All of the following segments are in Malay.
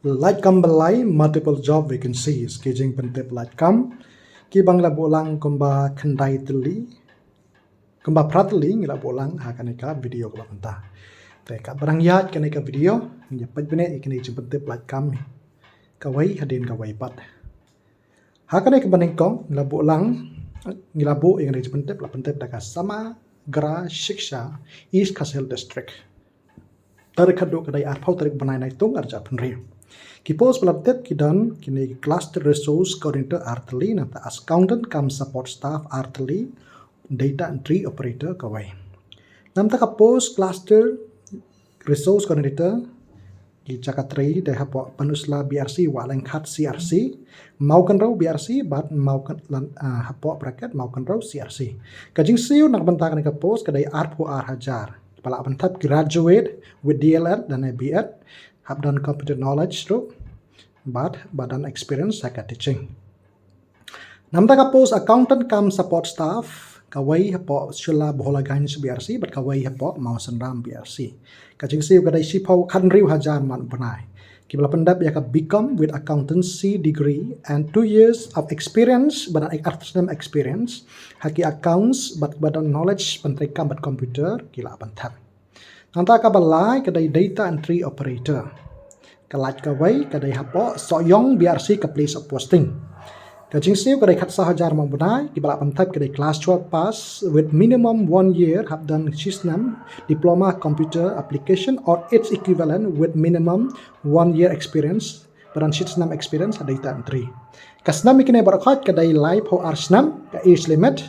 Laitkam byllai multiple job vacancies kijing pentip Laitkam ki bangla bolang kumba khandai teli kumba prateli ngila bolang hakaneka video ko banta te ka barang yat kaneka video ya pajbene ikene pentip Laitkam kawai hadin kawai pat hakaneka banengkong ngila bolang ngila bo ikene pentip daka Samagra Shiksha East Khasi district tarik kaduk kadai arpau tarik banai nai tung arja penriu Kipos pelabtet kidan kini cluster resource coordinator arteli nata accountant kam support staff arteli data entry operator kawai. Namta ka post cluster resource coordinator ki cakatri dah hapo panusla BRC walang khat CRC maukan raw BRC bat maukan hapo bracket maukan raw CRC. Kajing siu nak bentakan ka post kadai arpo hajar. Pala bentap graduate with DLR dan BEd have done computer knowledge through but badan experience saka teaching. Namta ka post accountant kam support staff kawai hapo shula bola ganj BRC but kawai hapo mausan ram BRC. Kajing siu kadai sipau khanriu hajar man banai. Kibla pendap ya ka become with accountancy degree and 2 years of experience badan artisanal experience haki accounts but badan knowledge pentri kam but computer kila bantap. Nanta ka balai kadai data entry operator. Kalat kawai kadai hapo soyong BRC ka place of posting. Kajing siu kadai khat sahajar mambunai kibala pantap kadai class 12 pass with minimum 1 year have done SISNAM diploma computer application or its equivalent with minimum 1 year experience badan SISNAM experience data entry. Kasnam ikine barakhat kadai live ho arsnam ka age limit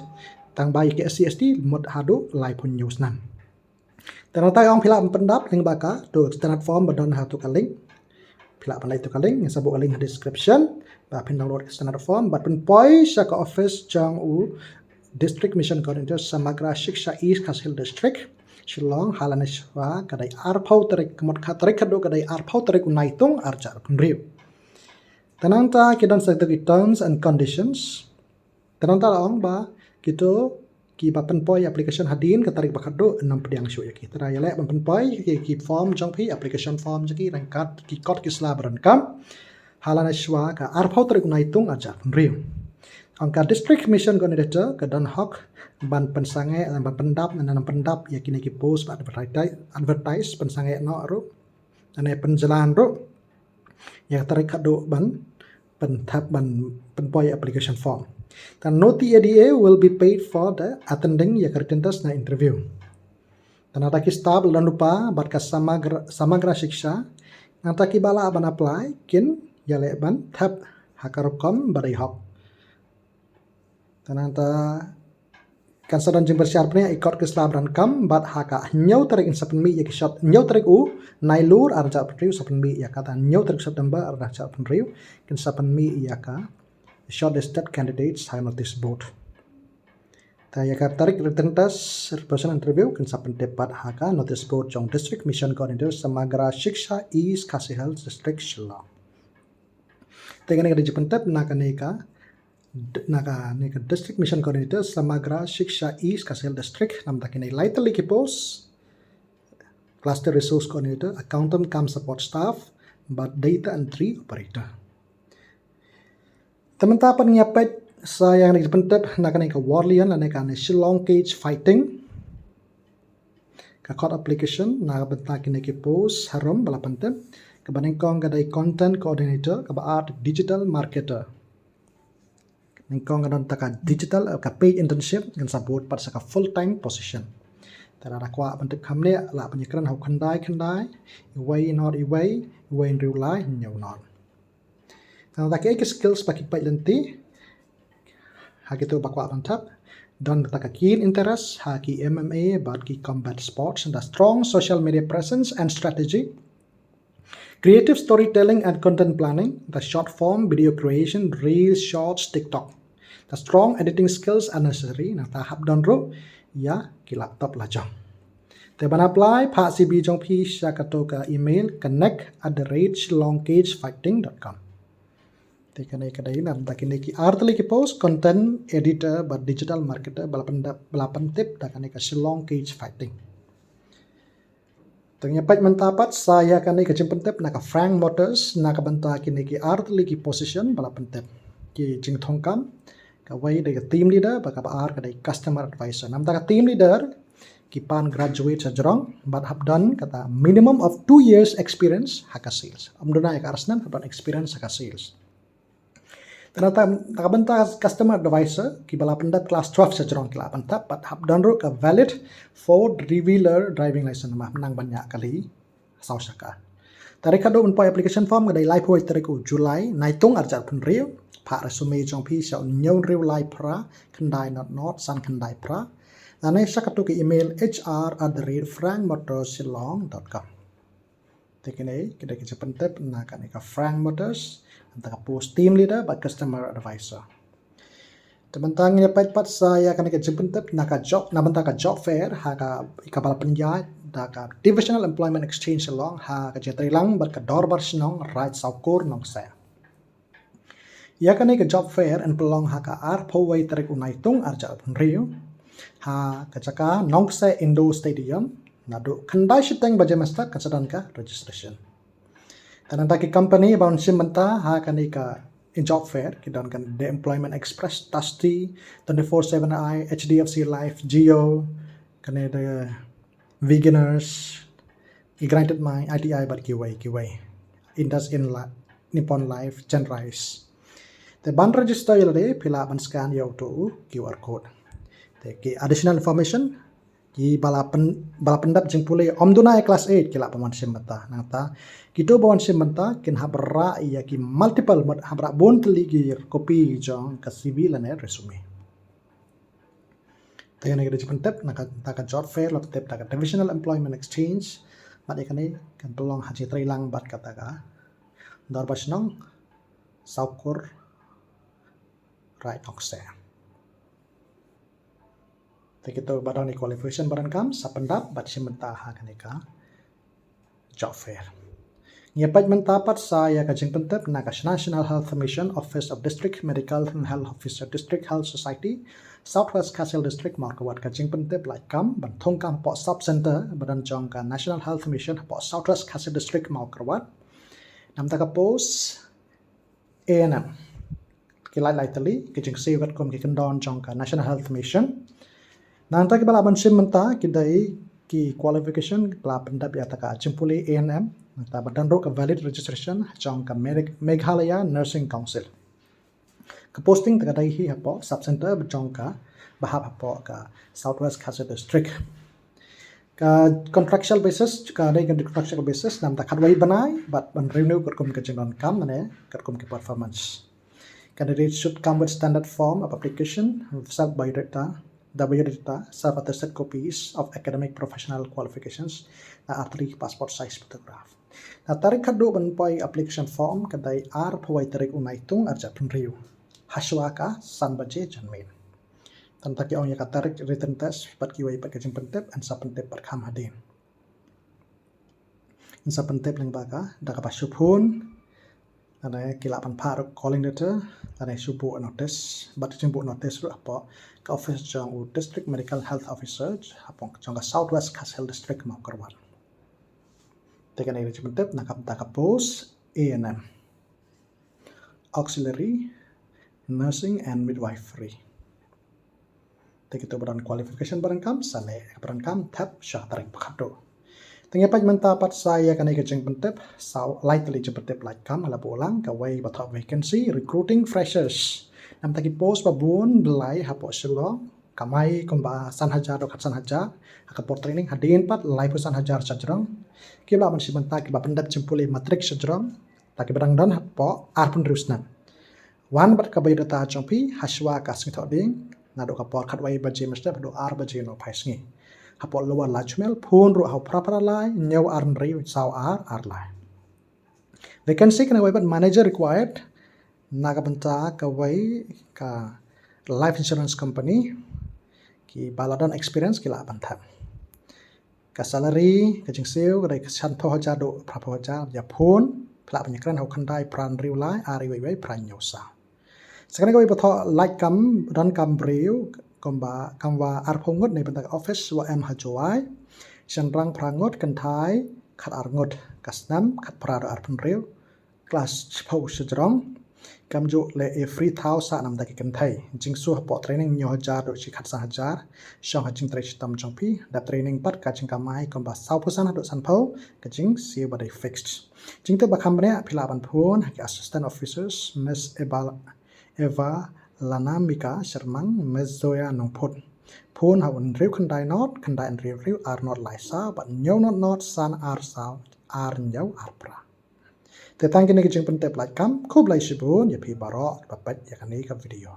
tang bai ke SCST mod hadu live ho newsnam. Tanata ang pila pendap link baka to standard form badon hatu kaling pila pandai tu kaling sabuk link description ba pin download standard form but pun poi sa ka office jang u district mission coordinator Samagra Shiksha East Khasi district Shillong halaneshwa kadai arpau tarik kemot tarik kado kadai arpau tarik unaitung arjar punriu. Tananta kidan secretary terms and conditions tananta ang ba kito ki bapen poi application hadin katarik bakado 6 pediang syu yaki tara yale bapen poi ki form jangpi application form jaki rangkat ki kot ki slabaran kam halana shwa ka arpau tarik naitung aja riu angka district mission coordinator ka dan hok ban pensange ban pendap nan pendap yakini ki post advertise pensange no ru ane penjalan ru ya tarik kado ban pentap ban penpoi application form. Dan noti ADA will be paid for the attending ya kertentas na interview. Dan ada ki staff lan lupa bat ka Samagra Shiksha nata ki bala ban apply kin ya le ban tap hakarokom badai hok. Dan anta kan sadan jing bersiap ni ikot ke slab ran kam bat haka nyau tarik insapen mi ya ki shot nyau tarik u nailur arja priu sapen mi ya kata nyau tarik September arja priu kin sapen mi ya ka shortlisted candidates high notice board. Ta ya ka tarik written test person interview kan sapen tepat haka notice board jong district mission coordinator Samagra Shiksha East Khasi district Shillong. Tengene ka dijepentep naka district mission coordinator Samagra Shiksha East Khasi district nam takine lightly kipos cluster resource coordinator accountant kam support staff but data entry operator. Teman-teman nyapet saya yang dijepentep nakane ka warlian ane ka Shillong cage fighting ka court application na bentak kini ki post harum balapentep ka banengkong kadai content coordinator ka art digital marketer nengkong kadon taka digital ka paid internship kan support pat saka full time position tara rakwa bentep kamne la penyekran hau khandai iway not iway in real life nyau not. Now, the key skills paki lenti haki tu bakwa bantap dan taka keen interest haki MMA but ki combat sports and the strong social media presence and strategy, creative storytelling and content planning, the short form video creation, reels, shorts, TikTok, the strong editing skills are necessary. Nah tahap dan ro ya ki laptop lah jong. Teban apply pak CB jong pi syakato ka email connect@shillongcagefighting.com. Tekane kadai nam takine ki artli ki post content editor but digital marketer balapan tip takane ka Shillong cage fighting. Tengyapat mentapat saya kani kecim pentep naka FrankMotors naka benta kini ki artli ki position bala pentep ki jing thongkam ka wai de team leader baka ar ka de customer advisor nam ta team leader ki pan graduate sa jrong but have done kata minimum of 2 years experience haka sales amduna ka arsnan have done experience haka sales Ternyata nakabenta customer advisor ki bala pendap class 12 sa jrong kila pentap but have done ro ka valid for three-wheeler driving license mah menang banyak kali saw saka. Tarik kado unpa application form kadai live hoi tarik Julai naitung arjat pun riu pa resume jong pi sa nyaw riu live pra kendai not san kendai pra. Nane sakatu ki email hr@frankmotorsilong.com. Tekene kita kita pentep nak ka FrankMotors antara post team leader but customer advisor. Teman-teman ini pat saya akan ke pentep nak job job fair ha ikabal penjat ka divisional employment exchange along ha ka jatrilang bar ka dorbar snong right saukur nong sa. Ya kan ke job fair and pelong ha ka ar powai tarik unaitung arja punriu ha ka jaka nong sa Indo Stadium nadu kandai shiteng bajamasta kasadan ka registration. Tananta ki company baun simenta ha kani ka in job fair kidan kan the employment express Dusty 24/7i HDFC Life Geo kani the veganers ignited my ITI but giveaway Indus in Nippon Life Genrise the ban register yale pila ban scan yo to QR code the additional information ki balapendap jing pulai omduna class 8 kila paman simenta nata kito bawan simenta kin habra ya ki multiple habra bon ligi copy jong ka CV lane resume tayane gede pentep naka job fair lot tep taka divisional employment exchange mat ekane kan tolong haji trilang bat kata ka darbasnong saukur right oxe Tekito badan qualification badan kam sapendap bat simenta ha kaneka job fair. Nyapat mentapat saya kajing pentep nakas National Health Mission Office of District Medical and Health Officer District Health Society Southwest Khasi District Markawat kajing pentep Laitkam bantong kam po sub center badan jong ka National Health Mission po Southwest Khasi District Markawat nam taka post ANM kilai laitali kajing siwat kom ki kendon jong ka National Health Mission Nanta ki balaban simenta kidai ki qualification kala pendap ya taka cimpuli ANM nanta badan ro ka valid registration jong ka Meghalaya Nursing Council ka posting taka dai hi hapo sub center jong ka bahap hapo ka Southwest Khasi District ka contractual basis ka dai ka contractual basis nam ta khadwai banai but ban renew kum ka jingron kam ne kum ki performance candidates should come with standard form of application sub biodata the biodata self-attested copies of academic professional qualifications na R3 passport size photograph. Na tarik kado banpay application form kadai ar pawai tarik unaitung arja punriu. Haswaka sanbaje janmin. Tantaki ong yaka tarik written test pat kiwai pat kajing pentep and sa pentep pat kham hadin. Sa pentep lang baka daka pasupun ada kilapan paruk calling letter ada subu notice bat jimbu notice ru apa ka office jong district medical health officer apong jong Southwest Khasi District mau kerwan tekan iri pentep nakap taka post ANM auxiliary nursing and midwifery tekito badan qualification barang kam sale barang kam tap syah tarik pakado Tengyapat mentapat saya kan ikajeng pentep saw lightly jepetep Laitkam ala bolang kawai batop vacancy recruiting freshers nam taki post babun byllai hapo silo kamai komba san hajar do san hajar akapor training hadin pat live san hajar sajrong kibla man simenta kiba pendap jempuli matrik sajrong taki barang dan hapo arpun rusnan wan bat kabai data jompi haswa kas ngitoding nado kapor khatwai baje mesta do ar baje no phaisngi hapo lower lachmel phun ru hau prapara lai nyaw arn ri saw ar lai vacancy kana wai manager required naga benta ka wai ka life insurance company ki baladan experience kila banta ka salary ka jingsew ka dai ka san tho haja do prapo haja ya phun pla panyakran hau khandai pran riu lai ari wai pran nyaw sa sakane ka wai patho Laitkam ran kam breu komba kamwa arphongot nei benta office wa em hajowai ฉันรังพรางดกันท้ายขัดอารงดกัสน้ำขัดพราดอาร์พันเรียวกลาสเผาชจรองกำจุเลเอฟรีเท้าสานำตะกิกันไทยจิงสู้ปอเทรนนิ่งยอจาร์โดยชิขัดสหจาร์ช่องหัดจิงเทรชตัมจงพีดับเทรนนิ่งปัดกัดจิงกำไม้กำบัดสาวผู้สันหัดสันเผากัดจิงเสียบัดได้ฟิกซ์จิงเตบักคำเนี่ยพิลาบันพูนกับ assistant officers เมสเอวาลานามิกาชร์มังเมสโซยานงพดพูนหาวันริวคันไดนอตคันไดอันริวอาร์นอตไลซาบัดเนียวนอตซานอาร์สาวอาร์เนียวอาร์ปราแต่ตั้งกันในกิจกรรมเป็นเต็มหลายคำคู่ไลชิบูนอย่าพีบารอดแบบเป็ดอย่างนี้กับวิดีโอ